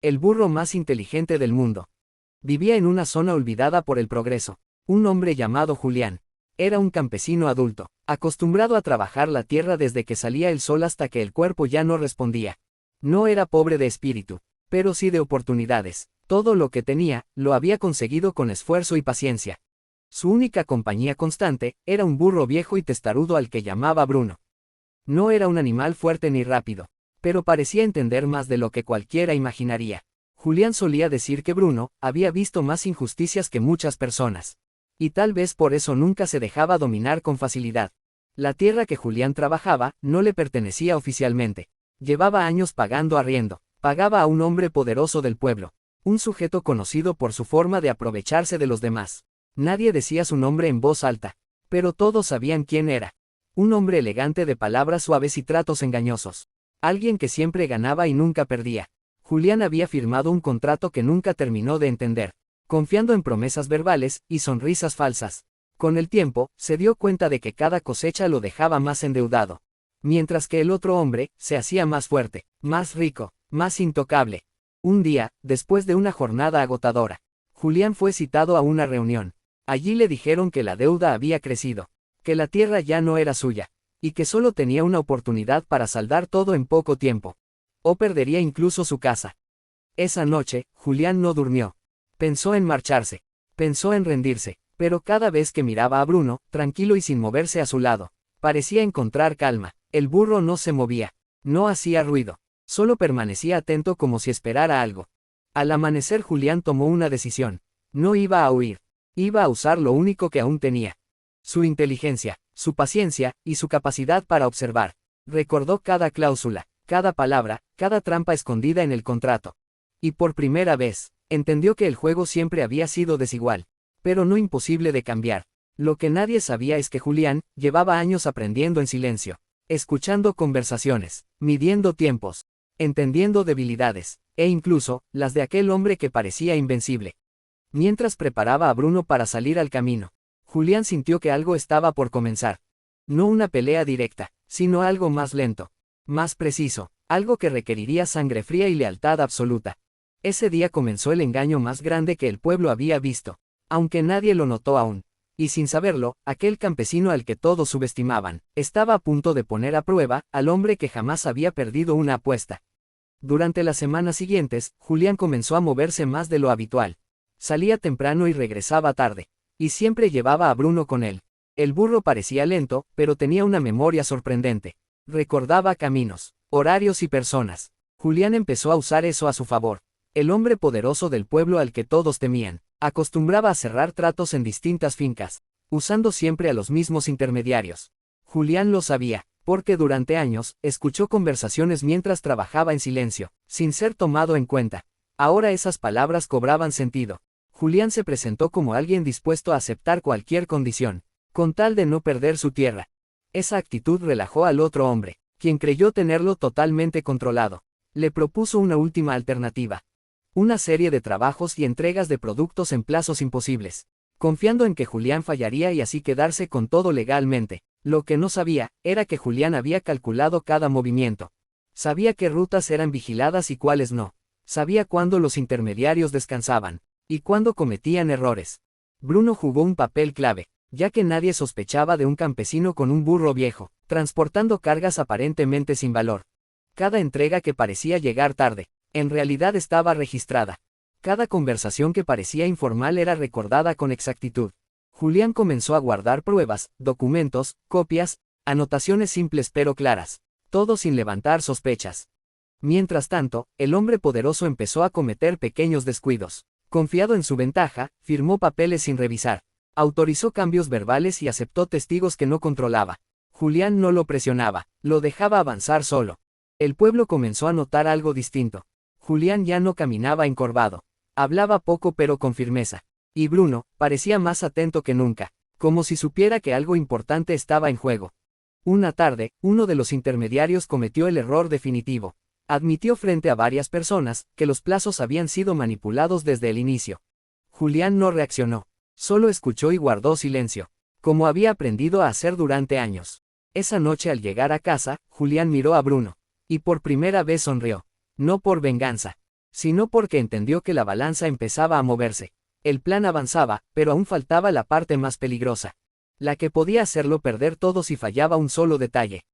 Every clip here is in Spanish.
el burro más inteligente del mundo. Vivía en una zona olvidada por el progreso. Un hombre llamado Julián. Era un campesino adulto, acostumbrado a trabajar la tierra desde que salía el sol hasta que el cuerpo ya no respondía. No era pobre de espíritu, pero sí de oportunidades. Todo lo que tenía, lo había conseguido con esfuerzo y paciencia. Su única compañía constante, era un burro viejo y testarudo al que llamaba Bruno. No era un animal fuerte ni rápido, pero parecía entender más de lo que cualquiera imaginaría. Julián solía decir que Bruno había visto más injusticias que muchas personas. Y tal vez por eso nunca se dejaba dominar con facilidad. La tierra que Julián trabajaba no le pertenecía oficialmente. Llevaba años pagando arriendo, pagaba a un hombre poderoso del pueblo, un sujeto conocido por su forma de aprovecharse de los demás. Nadie decía su nombre en voz alta, pero todos sabían quién era. Un hombre elegante de palabras suaves y tratos engañosos. Alguien que siempre ganaba y nunca perdía. Julián había firmado un contrato que nunca terminó de entender, confiando en promesas verbales y sonrisas falsas. Con el tiempo, se dio cuenta de que cada cosecha lo dejaba más endeudado, mientras que el otro hombre se hacía más fuerte, más rico, más intocable. Un día, después de una jornada agotadora, Julián fue citado a una reunión. Allí le dijeron que la deuda había crecido, que la tierra ya no era suya, y que solo tenía una oportunidad para saldar todo en poco tiempo. O perdería incluso su casa. Esa noche, Julián no durmió. Pensó en marcharse, pensó en rendirse, pero cada vez que miraba a Bruno, tranquilo y sin moverse a su lado, parecía encontrar calma. El burro no se movía, no hacía ruido, solo permanecía atento como si esperara algo. Al amanecer Julián tomó una decisión. No iba a huir, iba a usar lo único que aún tenía. Su inteligencia, su paciencia y su capacidad para observar. Recordó cada cláusula, cada palabra, cada trampa escondida en el contrato. Y por primera vez, entendió que el juego siempre había sido desigual, pero no imposible de cambiar. Lo que nadie sabía es que Julián llevaba años aprendiendo en silencio, escuchando conversaciones, midiendo tiempos, entendiendo debilidades, e incluso las de aquel hombre que parecía invencible. Mientras preparaba a Bruno para salir al camino, Julián sintió que algo estaba por comenzar. No una pelea directa, sino algo más lento, más preciso, algo que requeriría sangre fría y lealtad absoluta. Ese día comenzó el engaño más grande que el pueblo había visto, aunque nadie lo notó aún. Y sin saberlo, aquel campesino al que todos subestimaban, estaba a punto de poner a prueba al hombre que jamás había perdido una apuesta. Durante las semanas siguientes, Julián comenzó a moverse más de lo habitual. Salía temprano y regresaba tarde, y siempre llevaba a Bruno con él. El burro parecía lento, pero tenía una memoria sorprendente. Recordaba caminos, horarios y personas. Julián empezó a usar eso a su favor. El hombre poderoso del pueblo al que todos temían, acostumbraba a cerrar tratos en distintas fincas, usando siempre a los mismos intermediarios. Julián lo sabía, porque durante años, escuchó conversaciones mientras trabajaba en silencio, sin ser tomado en cuenta. Ahora esas palabras cobraban sentido. Julián se presentó como alguien dispuesto a aceptar cualquier condición, con tal de no perder su tierra. Esa actitud relajó al otro hombre, quien creyó tenerlo totalmente controlado. Le propuso una última alternativa. Una serie de trabajos y entregas de productos en plazos imposibles, confiando en que Julián fallaría y así quedarse con todo legalmente. Lo que no sabía, era que Julián había calculado cada movimiento. Sabía qué rutas eran vigiladas y cuáles no. Sabía cuándo los intermediarios descansaban, y cuándo cometían errores. Bruno jugó un papel clave, ya que nadie sospechaba de un campesino con un burro viejo, transportando cargas aparentemente sin valor. Cada entrega que parecía llegar tarde, en realidad estaba registrada. Cada conversación que parecía informal era recordada con exactitud. Julián comenzó a guardar pruebas, documentos, copias, anotaciones simples pero claras, todo sin levantar sospechas. Mientras tanto, el hombre poderoso empezó a cometer pequeños descuidos. Confiado en su ventaja, firmó papeles sin revisar, autorizó cambios verbales y aceptó testigos que no controlaba. Julián no lo presionaba, lo dejaba avanzar solo. El pueblo comenzó a notar algo distinto. Julián ya no caminaba encorvado. Hablaba poco pero con firmeza. Y Bruno, parecía más atento que nunca, como si supiera que algo importante estaba en juego. Una tarde, uno de los intermediarios cometió el error definitivo. Admitió frente a varias personas que los plazos habían sido manipulados desde el inicio. Julián no reaccionó, solo escuchó y guardó silencio, como había aprendido a hacer durante años. Esa noche al llegar a casa, Julián miró a Bruno, y por primera vez sonrió. No por venganza, sino porque entendió que la balanza empezaba a moverse. El plan avanzaba, pero aún faltaba la parte más peligrosa, la que podía hacerlo perder todo si fallaba un solo detalle.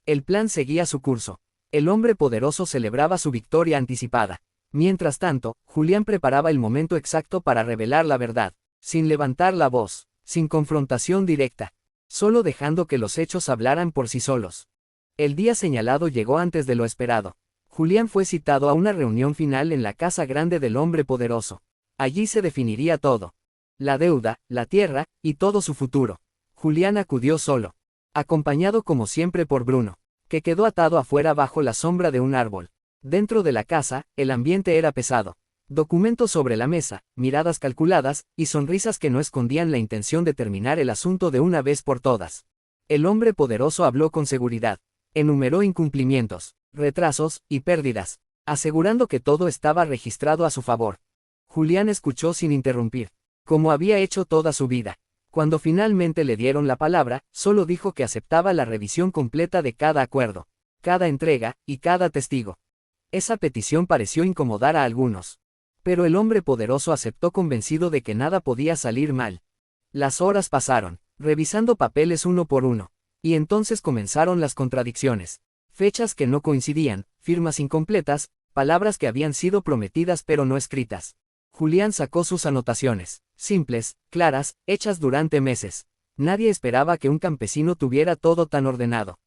El plan seguía su curso. El hombre poderoso celebraba su victoria anticipada. Mientras tanto, Julián preparaba el momento exacto para revelar la verdad, sin levantar la voz, sin confrontación directa, solo dejando que los hechos hablaran por sí solos. El día señalado llegó antes de lo esperado. Julián fue citado a una reunión final en la casa grande del hombre poderoso. Allí se definiría todo. La deuda, la tierra, y todo su futuro. Julián acudió solo, acompañado como siempre por Bruno, que quedó atado afuera bajo la sombra de un árbol. Dentro de la casa, el ambiente era pesado. Documentos sobre la mesa, miradas calculadas, y sonrisas que no escondían la intención de terminar el asunto de una vez por todas. El hombre poderoso habló con seguridad. Enumeró incumplimientos, retrasos, y pérdidas, asegurando que todo estaba registrado a su favor. Julián escuchó sin interrumpir, como había hecho toda su vida. Cuando finalmente le dieron la palabra, solo dijo que aceptaba la revisión completa de cada acuerdo, cada entrega, y cada testigo. Esa petición pareció incomodar a algunos. Pero el hombre poderoso aceptó convencido de que nada podía salir mal. Las horas pasaron, revisando papeles uno por uno, y entonces comenzaron las contradicciones. Fechas que no coincidían, firmas incompletas, palabras que habían sido prometidas pero no escritas. Julián sacó sus anotaciones, simples, claras, hechas durante meses. Nadie esperaba que un campesino tuviera todo tan ordenado.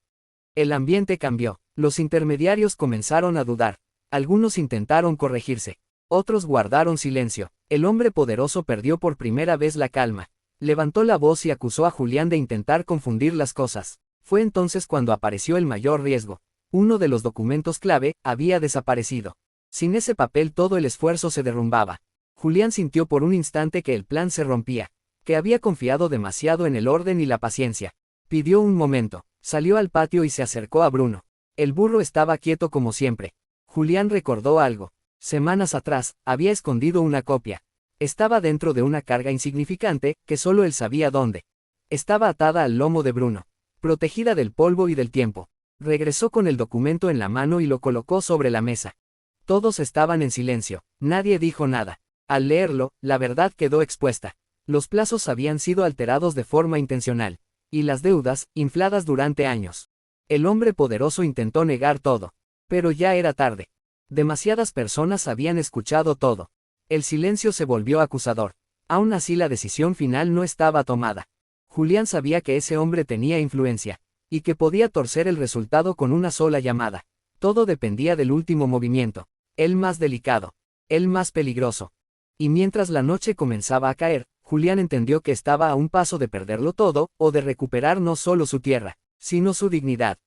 El ambiente cambió, los intermediarios comenzaron a dudar. Algunos intentaron corregirse, otros guardaron silencio. El hombre poderoso perdió por primera vez la calma. Levantó la voz y acusó a Julián de intentar confundir las cosas. Fue entonces cuando apareció el mayor riesgo. Uno de los documentos clave había desaparecido. Sin ese papel todo el esfuerzo se derrumbaba. Julián sintió por un instante que el plan se rompía, que había confiado demasiado en el orden y la paciencia. Pidió un momento, salió al patio y se acercó a Bruno. El burro estaba quieto como siempre. Julián recordó algo. Semanas atrás, había escondido una copia. Estaba dentro de una carga insignificante, que solo él sabía dónde. Estaba atada al lomo de Bruno, protegida del polvo y del tiempo. Regresó con el documento en la mano y lo colocó sobre la mesa. Todos estaban en silencio, nadie dijo nada. Al leerlo, la verdad quedó expuesta. Los plazos habían sido alterados de forma intencional, y las deudas, infladas durante años. El hombre poderoso intentó negar todo, pero ya era tarde. Demasiadas personas habían escuchado todo. El silencio se volvió acusador. Aún así la decisión final no estaba tomada. Julián sabía que ese hombre tenía influencia, y que podía torcer el resultado con una sola llamada. Todo dependía del último movimiento, el más delicado, el más peligroso. Y mientras la noche comenzaba a caer, Julián entendió que estaba a un paso de perderlo todo, o de recuperar no solo su tierra, sino su dignidad.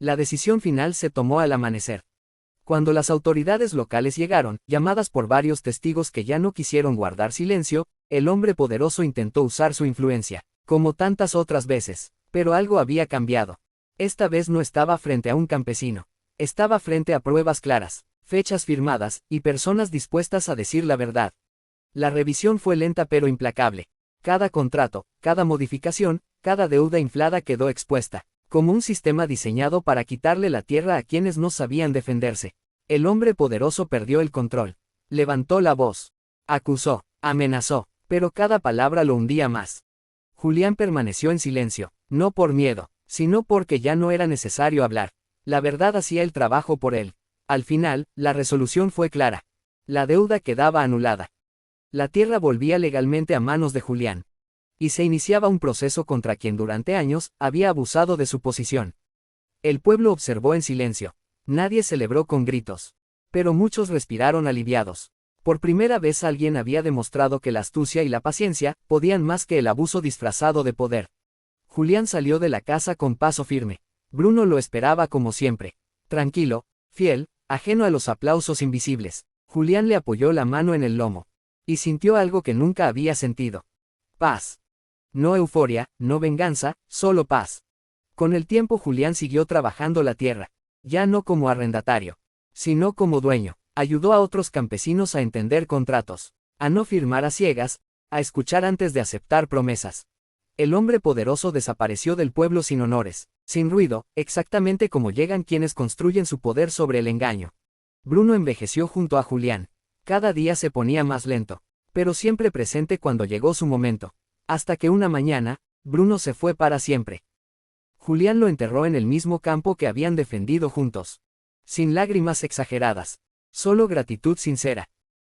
La decisión final se tomó al amanecer. Cuando las autoridades locales llegaron, llamadas por varios testigos que ya no quisieron guardar silencio, el hombre poderoso intentó usar su influencia, como tantas otras veces, pero algo había cambiado. Esta vez no estaba frente a un campesino. Estaba frente a pruebas claras, fechas firmadas, y personas dispuestas a decir la verdad. La revisión fue lenta pero implacable. Cada contrato, cada modificación, cada deuda inflada quedó expuesta, como un sistema diseñado para quitarle la tierra a quienes no sabían defenderse. El hombre poderoso perdió el control. Levantó la voz. Acusó, amenazó, pero cada palabra lo hundía más. Julián permaneció en silencio, no por miedo, sino porque ya no era necesario hablar. La verdad hacía el trabajo por él. Al final, la resolución fue clara. La deuda quedaba anulada. La tierra volvía legalmente a manos de Julián. Y se iniciaba un proceso contra quien durante años había abusado de su posición. El pueblo observó en silencio. Nadie celebró con gritos. Pero muchos respiraron aliviados. Por primera vez alguien había demostrado que la astucia y la paciencia podían más que el abuso disfrazado de poder. Julián salió de la casa con paso firme. Bruno lo esperaba como siempre. Tranquilo, fiel, ajeno a los aplausos invisibles. Julián le apoyó la mano en el lomo. Y sintió algo que nunca había sentido. Paz. No euforia, no venganza, solo paz. Con el tiempo Julián siguió trabajando la tierra. Ya no como arrendatario, sino como dueño. Ayudó a otros campesinos a entender contratos, a no firmar a ciegas, a escuchar antes de aceptar promesas. El hombre poderoso desapareció del pueblo sin honores, sin ruido, exactamente como llegan quienes construyen su poder sobre el engaño. Bruno envejeció junto a Julián. Cada día se ponía más lento, pero siempre presente cuando llegó su momento. Hasta que una mañana, Bruno se fue para siempre. Julián lo enterró en el mismo campo que habían defendido juntos. Sin lágrimas exageradas. Solo gratitud sincera.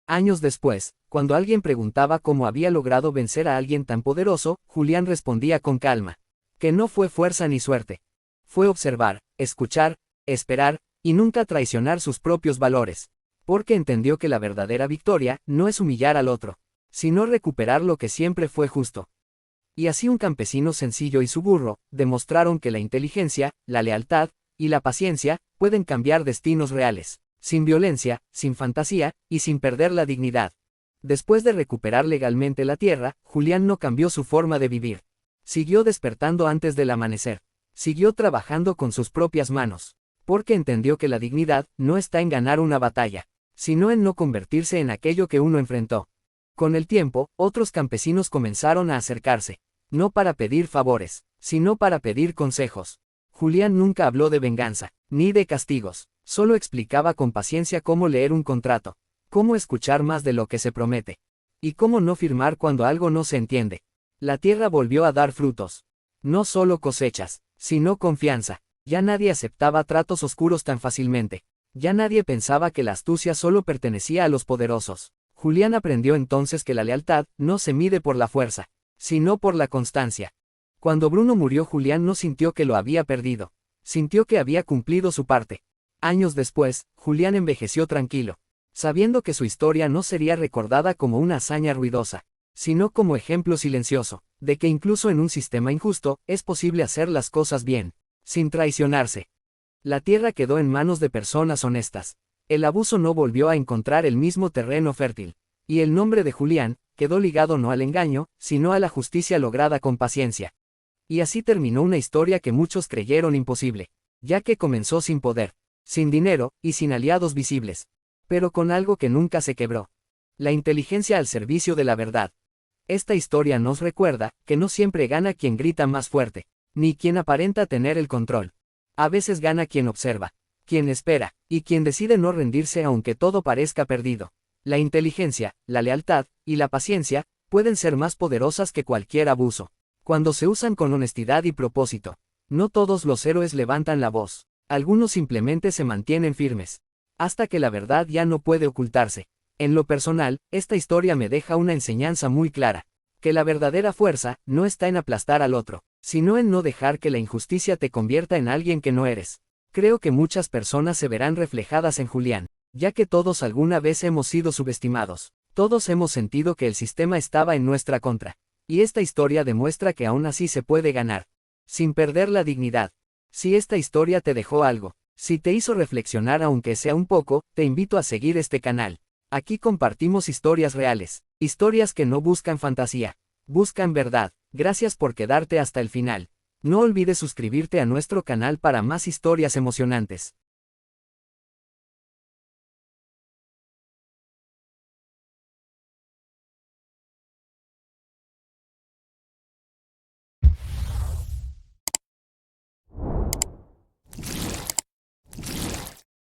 Años después, cuando alguien preguntaba cómo había logrado vencer a alguien tan poderoso, Julián respondía con calma. Que no fue fuerza ni suerte. Fue observar, escuchar, esperar, y nunca traicionar sus propios valores. Porque entendió que la verdadera victoria no es humillar al otro, sino recuperar lo que siempre fue justo. Y así un campesino sencillo y su burro, demostraron que la inteligencia, la lealtad, y la paciencia, pueden cambiar destinos reales, sin violencia, sin fantasía, y sin perder la dignidad. Después de recuperar legalmente la tierra, Julián no cambió su forma de vivir. Siguió despertando antes del amanecer. Siguió trabajando con sus propias manos. Porque entendió que la dignidad no está en ganar una batalla, sino en no convertirse en aquello que uno enfrentó. Con el tiempo, otros campesinos comenzaron a acercarse, no para pedir favores, sino para pedir consejos. Julián nunca habló de venganza, ni de castigos, solo explicaba con paciencia cómo leer un contrato, cómo escuchar más de lo que se promete, y cómo no firmar cuando algo no se entiende. La tierra volvió a dar frutos. No solo cosechas, sino confianza. Ya nadie aceptaba tratos oscuros tan fácilmente. Ya nadie pensaba que la astucia solo pertenecía a los poderosos. Julián aprendió entonces que la lealtad no se mide por la fuerza, sino por la constancia. Cuando Bruno murió, Julián no sintió que lo había perdido. Sintió que había cumplido su parte. Años después, Julián envejeció tranquilo, sabiendo que su historia no sería recordada como una hazaña ruidosa, sino como ejemplo silencioso, de que incluso en un sistema injusto, es posible hacer las cosas bien, sin traicionarse. La tierra quedó en manos de personas honestas. El abuso no volvió a encontrar el mismo terreno fértil. Y el nombre de Julián quedó ligado no al engaño, sino a la justicia lograda con paciencia. Y así terminó una historia que muchos creyeron imposible, ya que comenzó sin poder, sin dinero, y sin aliados visibles. Pero con algo que nunca se quebró. La inteligencia al servicio de la verdad. Esta historia nos recuerda que no siempre gana quien grita más fuerte, ni quien aparenta tener el control. A veces gana quien observa, quien espera, y quien decide no rendirse aunque todo parezca perdido. La inteligencia, la lealtad, y la paciencia, pueden ser más poderosas que cualquier abuso, cuando se usan con honestidad y propósito. No todos los héroes levantan la voz, algunos simplemente se mantienen firmes, hasta que la verdad ya no puede ocultarse. En lo personal, esta historia me deja una enseñanza muy clara, que la verdadera fuerza no está en aplastar al otro, sino en no dejar que la injusticia te convierta en alguien que no eres. Creo que muchas personas se verán reflejadas en Julián, ya que todos alguna vez hemos sido subestimados, todos hemos sentido que el sistema estaba en nuestra contra, y esta historia demuestra que aún así se puede ganar, sin perder la dignidad. Si esta historia te dejó algo, si te hizo reflexionar aunque sea un poco, te invito a seguir este canal. Aquí compartimos historias reales, historias que no buscan fantasía, buscan verdad. Gracias por quedarte hasta el final. No olvides suscribirte a nuestro canal para más historias emocionantes.